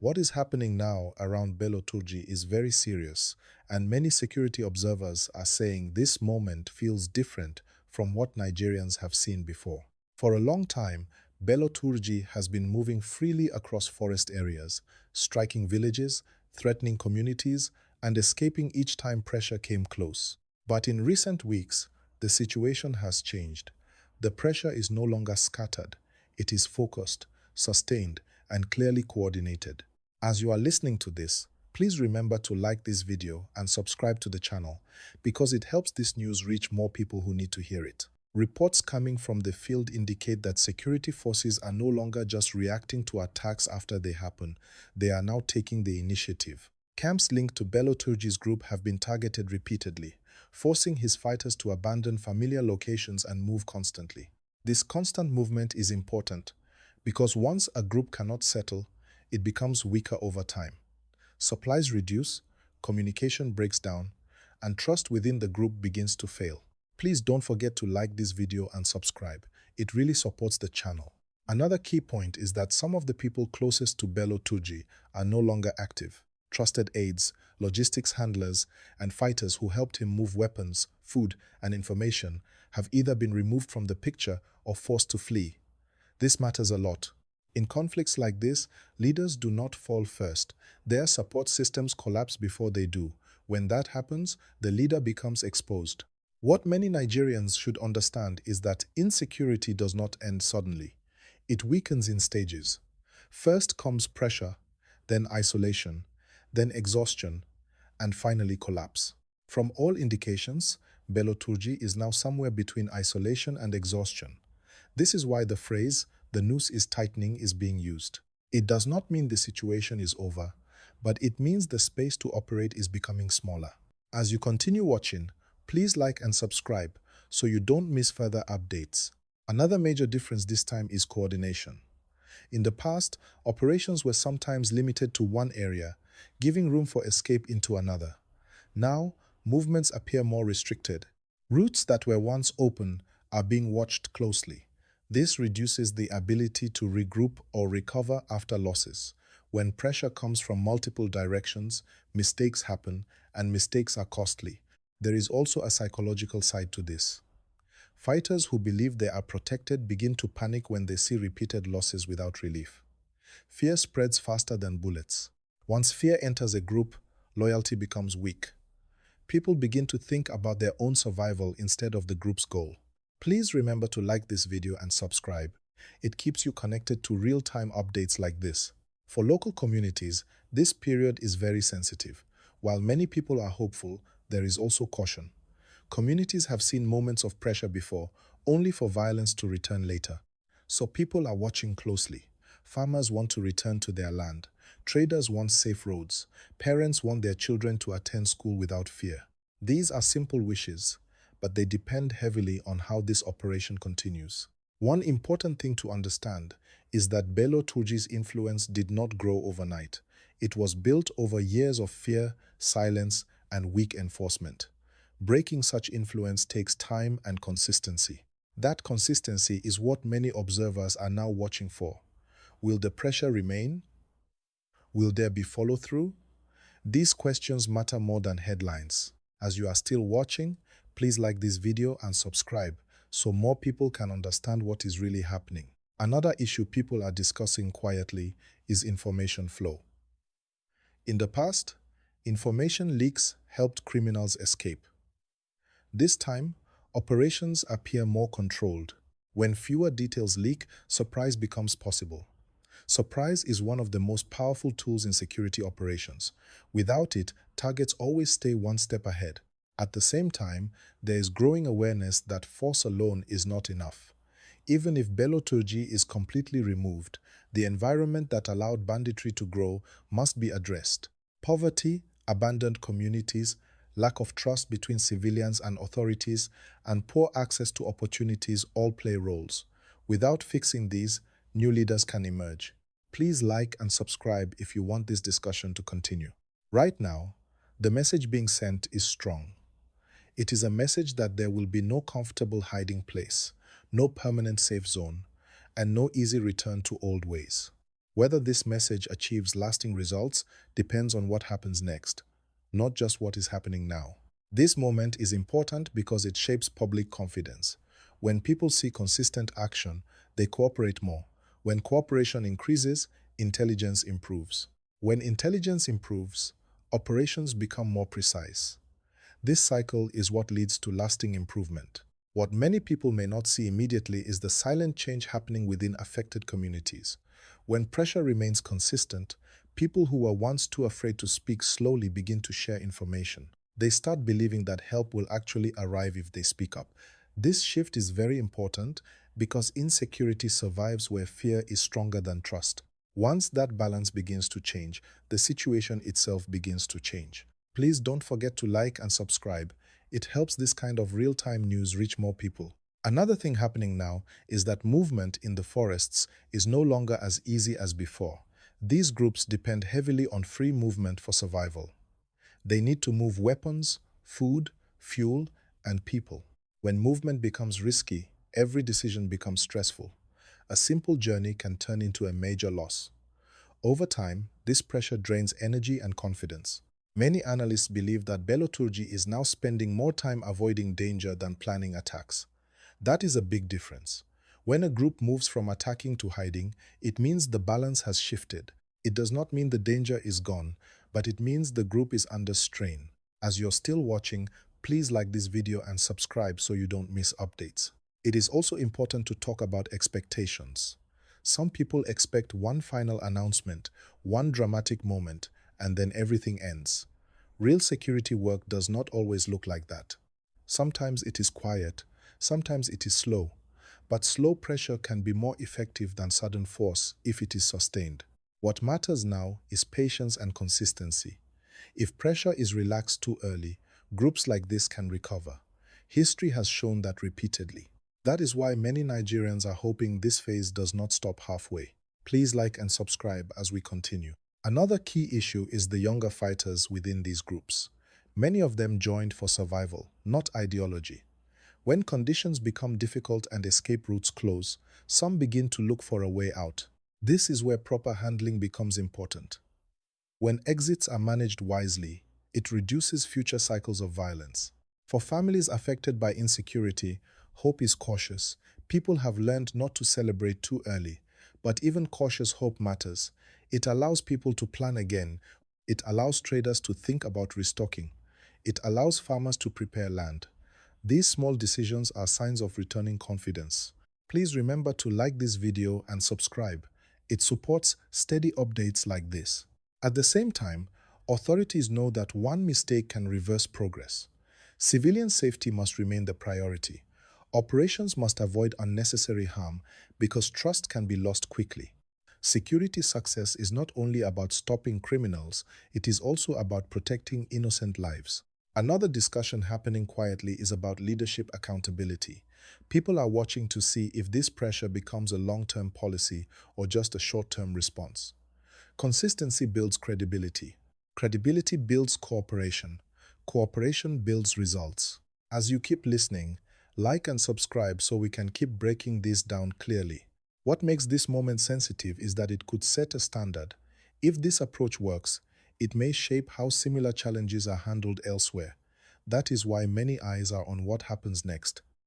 What is happening now around Bello Turji is very serious, and many security observers are saying this moment feels different from what Nigerians have seen before. For a long time, Bello Turji has been moving freely across forest areas, striking villages, threatening communities, and escaping each time pressure came close. But in recent weeks, the situation has changed. The pressure is no longer scattered. It is focused, sustained, and clearly coordinated. As you are listening to this, please remember to like this video and subscribe to the channel because it helps this news reach more people who need to hear it. Reports coming from the field indicate that security forces are no longer just reacting to attacks after they happen, they are now taking the initiative. Camps linked to Bello Turji's group have been targeted repeatedly, forcing his fighters to abandon familiar locations and move constantly. This constant movement is important because once a group cannot settle, it becomes weaker over time. Supplies reduce, communication breaks down, and trust within the group begins to fail. Please don't forget to like this video and subscribe. It really supports the channel. Another key point is that some of the people closest to Bello Turji are no longer active. Trusted aides, logistics handlers, and fighters who helped him move weapons, food, and information have either been removed from the picture or forced to flee. This matters a lot. In conflicts like this, leaders do not fall first. Their support systems collapse before they do. When that happens, the leader becomes exposed. What many Nigerians should understand is that insecurity does not end suddenly. It weakens in stages. First comes pressure, then isolation, then exhaustion, and finally collapse. From all indications, Bello Turji is now somewhere between isolation and exhaustion. This is why the phrase, "the noose is tightening," is being used. It does not mean the situation is over, but it means the space to operate is becoming smaller. As you continue watching, please like and subscribe so you don't miss further updates. Another major difference this time is coordination. In the past, operations were sometimes limited to one area, giving room for escape into another. Now, movements appear more restricted. Routes that were once open are being watched closely. This reduces the ability to regroup or recover after losses. When pressure comes from multiple directions, mistakes happen, and mistakes are costly. There is also a psychological side to this. Fighters who believe they are protected begin to panic when they see repeated losses without relief. Fear spreads faster than bullets. Once fear enters a group, loyalty becomes weak. People begin to think about their own survival instead of the group's goal. Please remember to like this video and subscribe. It keeps you connected to real-time updates like this. For local communities, this period is very sensitive. While many people are hopeful, there is also caution. Communities have seen moments of pressure before, only for violence to return later. So people are watching closely. Farmers want to return to their land. Traders want safe roads. Parents want their children to attend school without fear. These are simple wishes, but they depend heavily on how this operation continues. One important thing to understand is that Bello Turji's influence did not grow overnight. It was built over years of fear, silence, and weak enforcement. Breaking such influence takes time and consistency. That consistency is what many observers are now watching for. Will the pressure remain? Will there be follow-through? These questions matter more than headlines. As you are still watching, please like this video and subscribe so more people can understand what is really happening. Another issue people are discussing quietly is information flow. In the past, information leaks helped criminals escape. This time, operations appear more controlled. When fewer details leak, surprise becomes possible. Surprise is one of the most powerful tools in security operations. Without it, targets always stay one step ahead. At the same time, there is growing awareness that force alone is not enough. Even if Bello Turji is completely removed, the environment that allowed banditry to grow must be addressed. Poverty, abandoned communities, lack of trust between civilians and authorities, and poor access to opportunities all play roles. Without fixing these, new leaders can emerge. Please like and subscribe if you want this discussion to continue. Right now, the message being sent is strong. It is a message that there will be no comfortable hiding place, no permanent safe zone, and no easy return to old ways. Whether this message achieves lasting results depends on what happens next, not just what is happening now. This moment is important because it shapes public confidence. When people see consistent action, they cooperate more. When cooperation increases, intelligence improves. When intelligence improves, operations become more precise. This cycle is what leads to lasting improvement. What many people may not see immediately is the silent change happening within affected communities. When pressure remains consistent, people who were once too afraid to speak slowly begin to share information. They start believing that help will actually arrive if they speak up. This shift is very important because insecurity survives where fear is stronger than trust. Once that balance begins to change, the situation itself begins to change. Please don't forget to like and subscribe. It helps this kind of real-time news reach more people. Another thing happening now is that movement in the forests is no longer as easy as before. These groups depend heavily on free movement for survival. They need to move weapons, food, fuel, and people. When movement becomes risky, every decision becomes stressful. A simple journey can turn into a major loss. Over time, this pressure drains energy and confidence. Many analysts believe that Bello Turji is now spending more time avoiding danger than planning attacks. That is a big difference. When a group moves from attacking to hiding, it means the balance has shifted. It does not mean the danger is gone, but it means the group is under strain. As you're still watching, please like this video and subscribe so you don't miss updates. It is also important to talk about expectations. Some people expect one final announcement, one dramatic moment, and then everything ends. Real security work does not always look like that. Sometimes it is quiet, sometimes it is slow, but slow pressure can be more effective than sudden force if it is sustained. What matters now is patience and consistency. If pressure is relaxed too early, groups like this can recover. History has shown that repeatedly. That is why many Nigerians are hoping this phase does not stop halfway. Please like and subscribe as we continue. Another key issue is the younger fighters within these groups. Many of them joined for survival, not ideology. When conditions become difficult and escape routes close, some begin to look for a way out. This is where proper handling becomes important. When exits are managed wisely, it reduces future cycles of violence. For families affected by insecurity, hope is cautious. People have learned not to celebrate too early, but even cautious hope matters. It allows people to plan again. It allows traders to think about restocking. It allows farmers to prepare land. These small decisions are signs of returning confidence. Please remember to like this video and subscribe. It supports steady updates like this. At the same time, authorities know that one mistake can reverse progress. Civilian safety must remain the priority. Operations must avoid unnecessary harm because trust can be lost quickly. Security success is not only about stopping criminals, it is also about protecting innocent lives. Another discussion happening quietly is about leadership accountability. People are watching to see if this pressure becomes a long-term policy or just a short-term response. Consistency builds credibility. Credibility builds cooperation. Cooperation builds results. As you keep listening, like and subscribe so we can keep breaking this down clearly. What makes this moment sensitive is that it could set a standard. If this approach works, it may shape how similar challenges are handled elsewhere. That is why many eyes are on what happens next.